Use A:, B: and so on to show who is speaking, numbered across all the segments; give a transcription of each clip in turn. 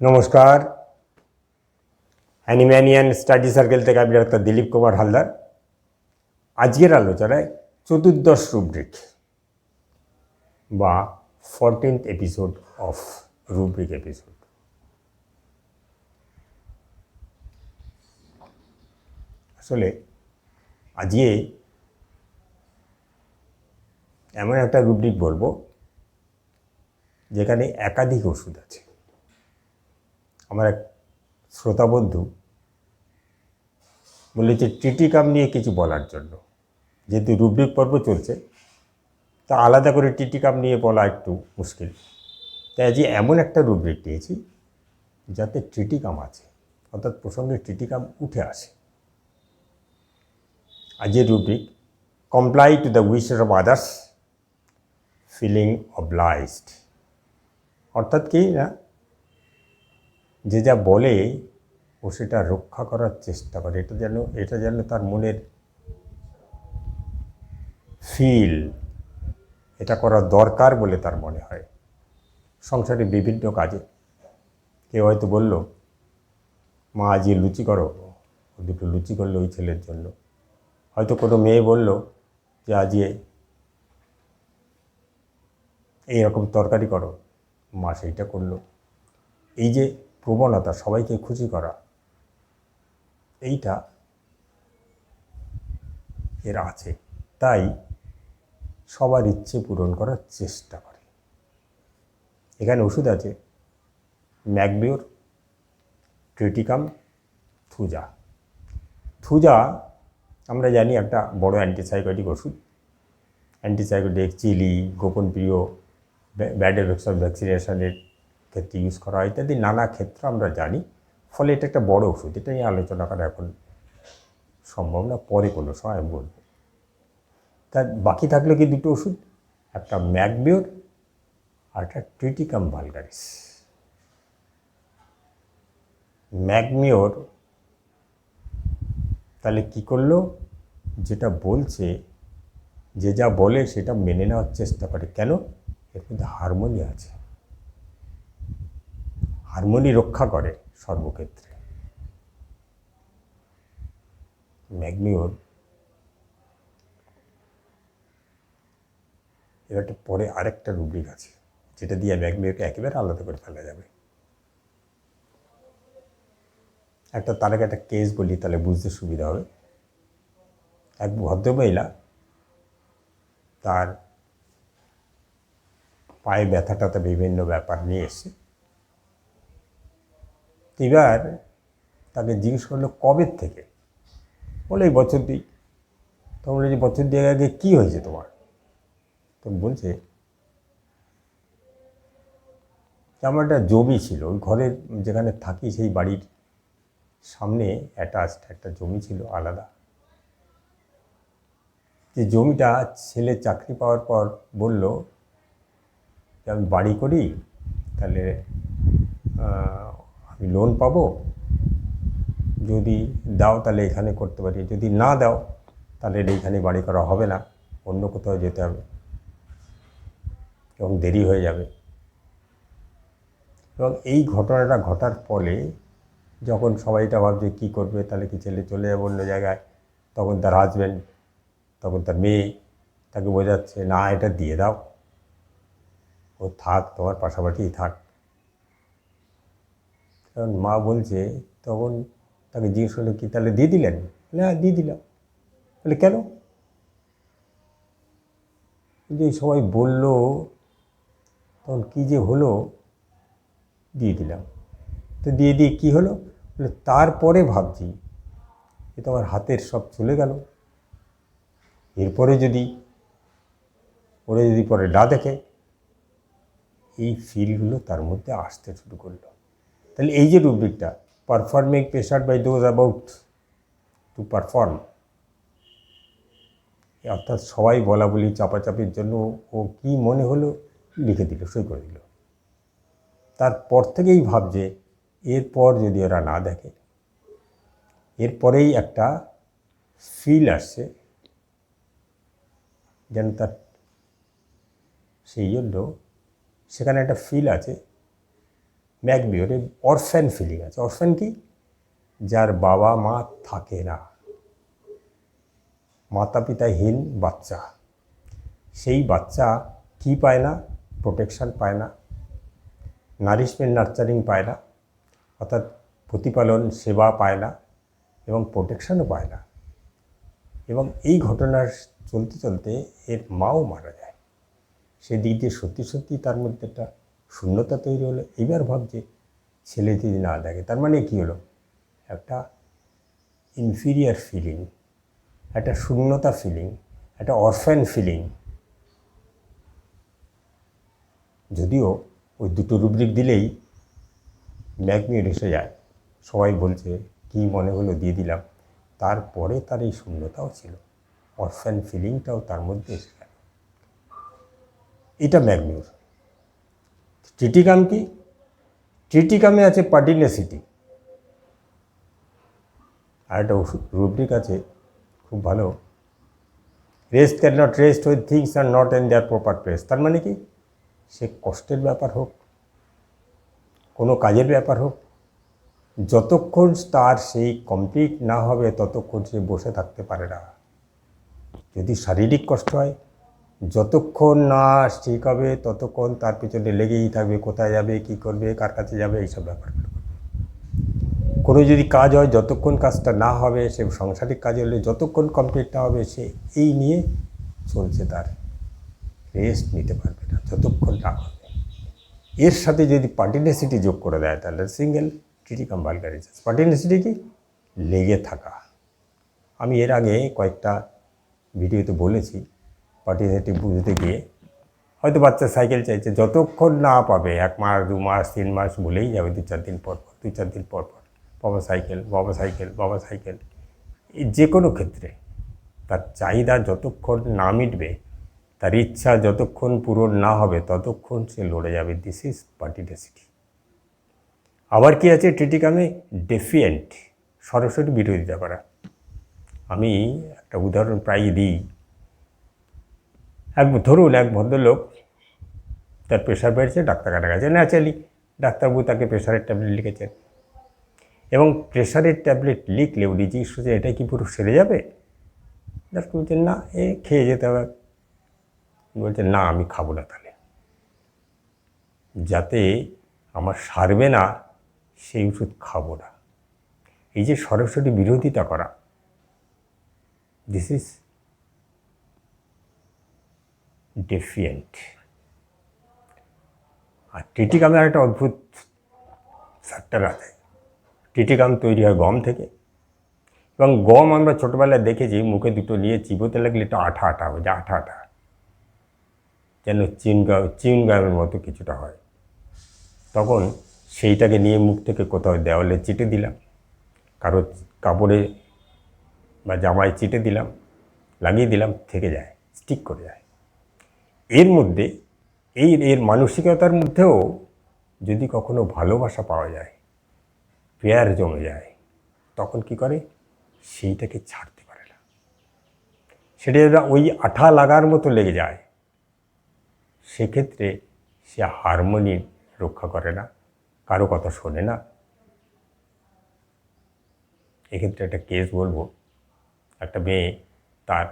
A: নমস্কার। অ্যানিম্যানিয়ান study circle থেকে আমি ডাক্তার দিলীপ কুমার হালদার। আজকের আলোচনায় চতুর্দশ রুব্রিক বা 14th episode of rubric episode. আসলে আজকে এমন একটা রুব্রিক বলবো যেখানে একাধিক ওষুধ আছে। আমার এক শ্রোতা বন্ধু বলেছে টিটিকাম নিয়ে কিছু বলার জন্য, যেহেতু রুব্রিক পর্ব চলছে তা আলাদা করে টিটিকাম নিয়ে বলা একটু মুশকিল। তাই আজকে এমন একটা রুব্রিক নিয়েছি যাতে টিটিকাম আছে, অর্থাৎ প্রসঙ্গে টিটিকাম উঠে আসে। আজকের rubric comply to the wishes of others feeling obliged, অর্থাৎ কি না, যে যা বলে ও সেটা রক্ষা করার চেষ্টা করে, এটা যেন তার মনের ফিল, এটা করা দরকার বলে তার মনে হয়। সংসারে বিভিন্ন কাজে কেউ হয়তো বলল, মা আজকে লুচি করো, দুটো লুচি করলো ওই ছেলের জন্য। হয়তো কোনো মেয়ে বলল যে আজকে এইরকম তরকারি করো, মা সেইটা করলো। এই যে প্রবণতা সবাইকে খুশি করা, এইটা এর আছে, তাই সবার ইচ্ছে পূরণ করার চেষ্টা করে। এখানে ওষুধ আছে ম্যাগবিওর, ট্রিটিকাম, থুজা। থুজা আমরা জানি একটা বড় অ্যান্টিসাইকোটিক ওষুধ। অ্যান্টিসাইকোটিক চিলি, গোপন প্রিয়, ব্যাড এফেক্টস অফ ভ্যাকসিনেশনের ক্ষেত্রে ইউজ করা হয় ইত্যাদি নানা ক্ষেত্র আমরা জানি। ফলে এটা একটা বড় ওষুধ, এটা নিয়ে আলোচনা করা এখন সম্ভব না, পরে কোনো সময় আমি বলব। তার বাকি থাকলো কি দুটো ওষুধ, একটা ম্যাগবিওর আর একটা ট্রিটিকাম ভালগারিস। ম্যাগমিওর তাহলে কি করলো, যেটা বলছে, যে যা বলে সেটা মেনে নেওয়ার চেষ্টা করে। কেন? এর মধ্যে হারমোনি আছে, হারমোনি রক্ষা করে সর্বক্ষেত্রে। ম্যাগমিওর এবার পরে আরেকটা রুব্রিক আছে যেটা দিয়ে ম্যাগমিওরকে একেবারে আলাদা করে ফেলা যাবে। তার আগে একটা কেস বলি, তাহলে বুঝতে সুবিধা হবে। এক ভদ্রমহিলা তার পায়ে ব্যথাটাতে বিভিন্ন ব্যাপার নিয়ে এসে, এবার তাকে জিজ্ঞেস করলো কবের থেকে। বলে এই বছর দুই। তখন বলে যে বছর দুয়েক আগে কী হয়েছে তোমার? তখন বলছে আমার একটা জমি ছিল, ওই ঘরের যেখানে থাকি সেই বাড়ির সামনে অ্যাটাচড একটা জমি ছিল আলাদা। যে জমিটা ছেলে চাকরি পাওয়ার পর বলল যে আমি বাড়ি করি, তাহলে আমি লোন পাবো, যদি দাও তাহলে এখানে করতে পারি, যদি না দাও তাহলে এইখানে বাড়ি করা হবে না, অন্য কোথাও যেতে হবে এবং দেরি হয়ে যাবে। এবং এই ঘটনাটা ঘটার ফলে যখন সবাইটা ভাবছে কী করবে, তাহলে কি ছেলে চলে যাবে অন্য জায়গায়, তখন তার হাজব্যান্ড, তখন তার মেয়ে তাকে বোঝাচ্ছে না এটা দিয়ে দাও, ও থাক, তোমার পাশাপাশি থাক। কারণ মা বলছে, তখন তাকে জিজ্ঞেস করলো কি তাহলে দিয়ে দিলেন? না, দিয়ে দিলাম। বলে কেন? যে সবাই বললো, তখন কী যে হলো, দিয়ে দিলাম। তো দিয়ে কী হলো? বলে তারপরে ভাবছি এ তো আমার হাতের সব চলে গেল, এরপরে যদি ওরা যদি পরে না দেখে, এই ফিলগুলো তার মধ্যে আসতে শুরু করলো। তাহলে এই যে রুব্রিকটা, performing pressure by those about to perform, অর্থাৎ সবাই বলা বলি চাপাচাপির জন্য ও কি মনে হলো লিখে দিল, সই করে দিল। তারপর থেকেই ভাবছে এরপর যদি ওরা না দেখে, এরপরেই একটা ফিল আসছে যেন তার, সেই জন্য সেখানে একটা ফিল আছে ম্যাকবিওরে অরফ্যান ফিলিং আছে। অরফ্যান কি? যার বাবা মা থাকে না, মাতা পিতাহীন বাচ্চা। সেই বাচ্চা কি পায় না? প্রোটেকশান পায় না, নারিশমেন্ট নার্চারিং পায় না, অর্থাৎ প্রতিপালন সেবা পায় না এবং প্রোটেকশানও পায় না। এবং এই ঘটনার চলতে চলতে এর মাও মারা যায়। সেদিক দিয়ে সত্যি সত্যি তার মধ্যে একটা শূন্যতা তৈরি হলো। এইবার ভাবছে ছেলে যদি না দেখে, তার মানে কী হলো? একটা ইনফিরিয়ার ফিলিং, একটা শূন্যতা ফিলিং, একটা অরফ্যান ফিলিং। যদিও ওই দুটো রুব্রিক দিলেই ম্যাকবিওর এসে যায়, সবাই বলছে কী মনে হলো দিয়ে দিলাম, তারপরে তার এই শূন্যতাও ছিল, অরফ্যান ফিলিংটাও তার মধ্যে এসে গেল। এটা ম্যাকবিওর। ট্রিটিকাম কি? ট্রিটিকামে আছে পার্টিনেসিটি। আর একটা রুব্রিক আছে খুব ভালো, rest can not rest with things are not in their proper place. তার মানে কি? সে কষ্টের ব্যাপার হোক, কোনো কাজের ব্যাপার হোক, যতক্ষণ তার সেই কমপ্লিট না হবে ততক্ষণ সে বসে থাকতে পারে না। যদি শারীরিক কষ্ট হয়, যতক্ষণ না ঠিক হবে ততক্ষণ তার পিছনে লেগেই থাকবে, কোথায় যাবে, কী করবে, কার কাছে যাবে, এইসব ব্যাপারগুলো। কোনো যদি কাজ হয়, যতক্ষণ কাজটা না হবে, সে সাংসারিক কাজ হলে যতক্ষণ কমপ্লিট না হবে সে এই নিয়ে চলছে, তার রেস্ট নিতে পারবে না যতক্ষণ না হবে। এর সাথে যদি পার্টিনেসিটি যোগ করে দেয় তাহলে সিঙ্গেল ট্রিটিকাম ভালগারিজাস। পার্টিনেসিটি কি? লেগে থাকা। আমি এর আগে কয়েকটা ভিডিওতে বলেছি, পার্টিনেসিটি বুঝতে গিয়ে হয়তো বাচ্চা সাইকেল চাইছে, যতক্ষণ না পাবে, 1 মাস 2 মাস 3 মাস বলেই যাবে, 2-4 দিন পর পর, 2-4 দিন পর পর, বাবা সাইকেল, বাবা সাইকেল, বাবা সাইকেল। যে কোনো ক্ষেত্রে তার চাহিদা যতক্ষণ না মিটবে, তার ইচ্ছা যতক্ষণ পূরণ না হবে ততক্ষণ সে লড়ে যাবে। This is pertinacity. আবার কি আছে ট্রিটিকামে? ডেফিয়েন্ট, সরাসরি বিরোধিতা করা। আমি একটা উদাহরণ প্রায়ই দিই। ধরুন এক ভদ্রলোক, তার প্রেশার বেড়েছে, ডাক্তার কাটা গেছে, ন্যাচারালি ডাক্তারবাবু তাকে প্রেশারের ট্যাবলেট লিখেছেন এবং প্রেশারের ট্যাবলেট লিখলেও ডিজিজ হচ্ছে, এটা কি পুরো সেরে যাবে? ডাক্তার বলছেন না, খেয়ে যেতে হবে। বলছেন না, আমি খাবো না, তাহলে যাতে আমার সারবে না সেই ওষুধ খাবো না। এই যে সরাসরি বিরোধিতা করা, দিস ইজ ডেফিয়েন্ট। আর ট্রিটিকামের একটা অদ্ভুত ফ্যাক্টর আছে। ট্রিটিকাম তৈরি হয় গম থেকে, এবং গম আমরা ছোটোবেলায় দেখেছি মুখে দুটো নিয়ে চিবোতে লাগলে একটু আঠা আঠা হয়, আঠা আঠা, যেন চিউইংগামের মতো কিছুটা হয়। তখন সেইটাকে নিয়ে মুখ থেকে কোথাও দেওয়ালে চিটে দিলাম, কারো কাপড়ে বা জামায় চিটে দিলাম, লাগিয়ে দিলাম, থেকে যায়, স্টিক করে যায়। এর মধ্যে এর মানসিকতার মধ্যেও যদি কখনো ভালোবাসা পাওয়া যায়, পেয়ার জমে যায়, তখন কি করে? সেইটাকে ছাড়তে পারে না। সেটা যদি ওই আঠা লাগার মতো লেগে যায়, সেক্ষেত্রে সে হারমোনি রক্ষা করে না, কারো কথা শোনে না। এক্ষেত্রে একটা কেস বলবো। একটা মেয়ে, তার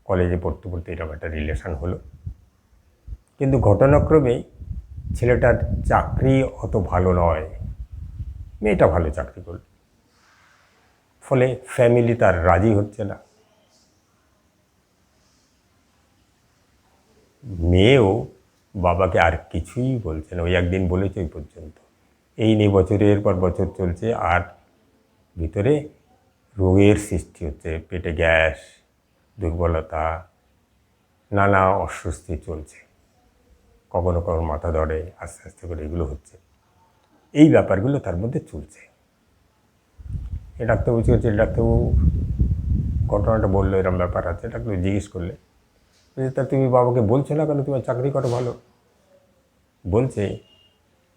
A: কলেজে পড়তে পড়তে এরকম একটা রিলেশান হলো, কিন্তু ঘটনাক্রমে ছেলেটার চাকরি অত ভালো নয়, মেয়েটা ভালো চাকরি করল, ফলে ফ্যামিলি তার রাজি হচ্ছে না। মেয়েও বাবাকে আর কিছুই বলছে না, ওই একদিন বলেছে ওই পর্যন্ত। এই নিয়ে বছরের পর বছর চলছে, আর ভিতরে রোগের সৃষ্টি হচ্ছে, পেটে গ্যাস, দুর্বলতা, নানা অস্বস্তি চলছে, কখনো কখনো মাথা ধরে, আস্তে আস্তে করে এগুলো হচ্ছে। এই ব্যাপারগুলো তার মধ্যে চলছে। এ ডাক্তারবাবু হচ্ছে, ডাক্তারবাবু ঘটনাটা বললো এরকম ব্যাপার আছে। ডাক্তারবাবু জিজ্ঞেস করলে, তা তুমি বাবাকে বলছো না কেন, তোমার চাকরি করো ভালো? বলছে,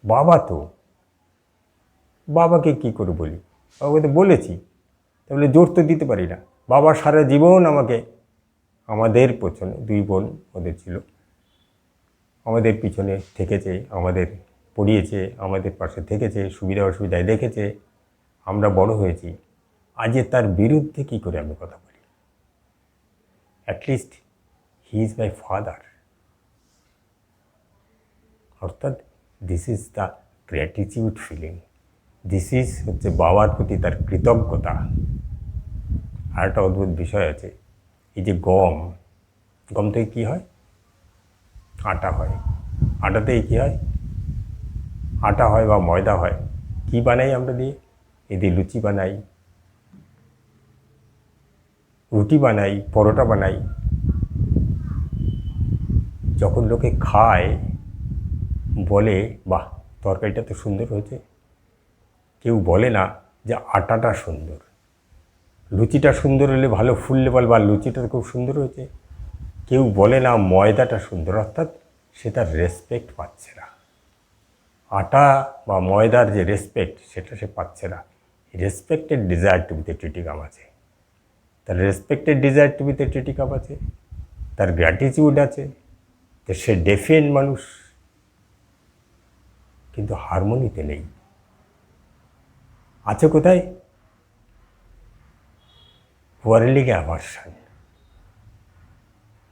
A: বাবা তো, বাবাকে কি করে বলি, বাবাকে তো বলেছি, তাহলে জোর তো দিতে পারি না। বাবা সারা জীবন আমাকে, আমাদের পেছনে, 2 বোন ওদের ছিল, আমাদের পিছনে থেকেছে, আমাদের পড়িয়েছে, আমাদের পাশে থেকেছে, সুবিধা অসুবিধায় দেখেছে, আমরা বড় হয়েছি, আজ তার বিরুদ্ধে কী করে আমি কথা বলি? At least he is my father. অর্থাৎ this is the gratitude feeling, this is হচ্ছে বাবার প্রতি তার কৃতজ্ঞতা। আর একটা অদ্ভুত বিষয় আছে, এই যে গম থেকে কী হয়? আটা হয়। আটাতেই কী হয়? আটা হয় বা ময়দা হয়। কি বানাই আমরা দিয়ে? এদের লুচি বানাই, রুটি বানাই, পরোটা বানাই। যখন লোকে খায় বলে বাহ তরকারিটা তো সুন্দর হয়েছে, কেউ বলে না যে আটাটা সুন্দর। লুচিটা সুন্দর হলে ভালো ফুললে বল বা লুচিটা খুব সুন্দর হয়েছে, কেউ বলে না ময়দাটা সুন্দর। অর্থাৎ সে তার রেসপেক্ট পাচ্ছে না। আটা বা ময়দার যে রেসপেক্ট সেটা সে পাচ্ছে না। রেসপেক্টেড ডিজায়ার টু বিতে ট্রিটিকাম আছে, তার রেসপেক্টেড ডিজায়ার টু বিতে ট্রিটিকাম আছে, তার গ্র্যাটিটিউড আছে, তো সে ডেফিয়েন্ট মানুষ, কিন্তু হারমোনিতে নেই। আছে কোথায়? ওয়ার্ল্ডিং অ্যাভারশন,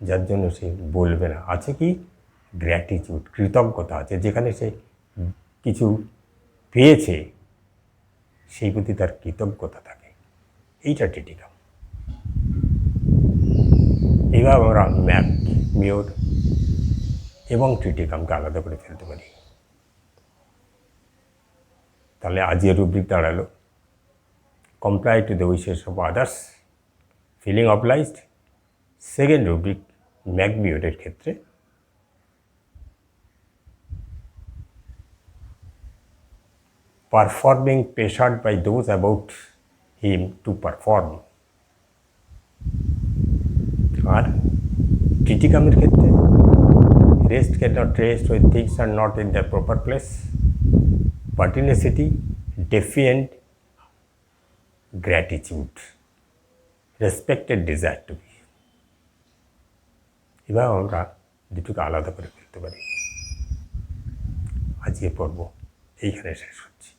A: যার জন্য সে বলবে না। আছে কি? গ্র্যাটিটিউড, কৃতজ্ঞতা আছে, যেখানে সে কিছু পেয়েছে সেই প্রতি তার কৃতজ্ঞতা থাকে। এইটা ট্রিটিকাম। এবার আমরা ম্যাগমিওর এবং ট্রিটিকামকে আলাদা করে ফেলতে পারি। তাহলে আজকের রুব্রিক দাঁড়ালো comply to the wishes of others, feeling obliged. Second rubric ম্যাগমিওরের ক্ষেত্রে performing pressured by those about him to perform. আর ট্রিটিকামের ক্ষেত্রে rest can not rest when things are not in the proper place, pertinacity, defiant, gratitude, respected desire to be. এবার আমরা দুটোকে আলাদা করে ফেলতে পারি। আজকে পর্ব এইখানে শেষ হচ্ছে।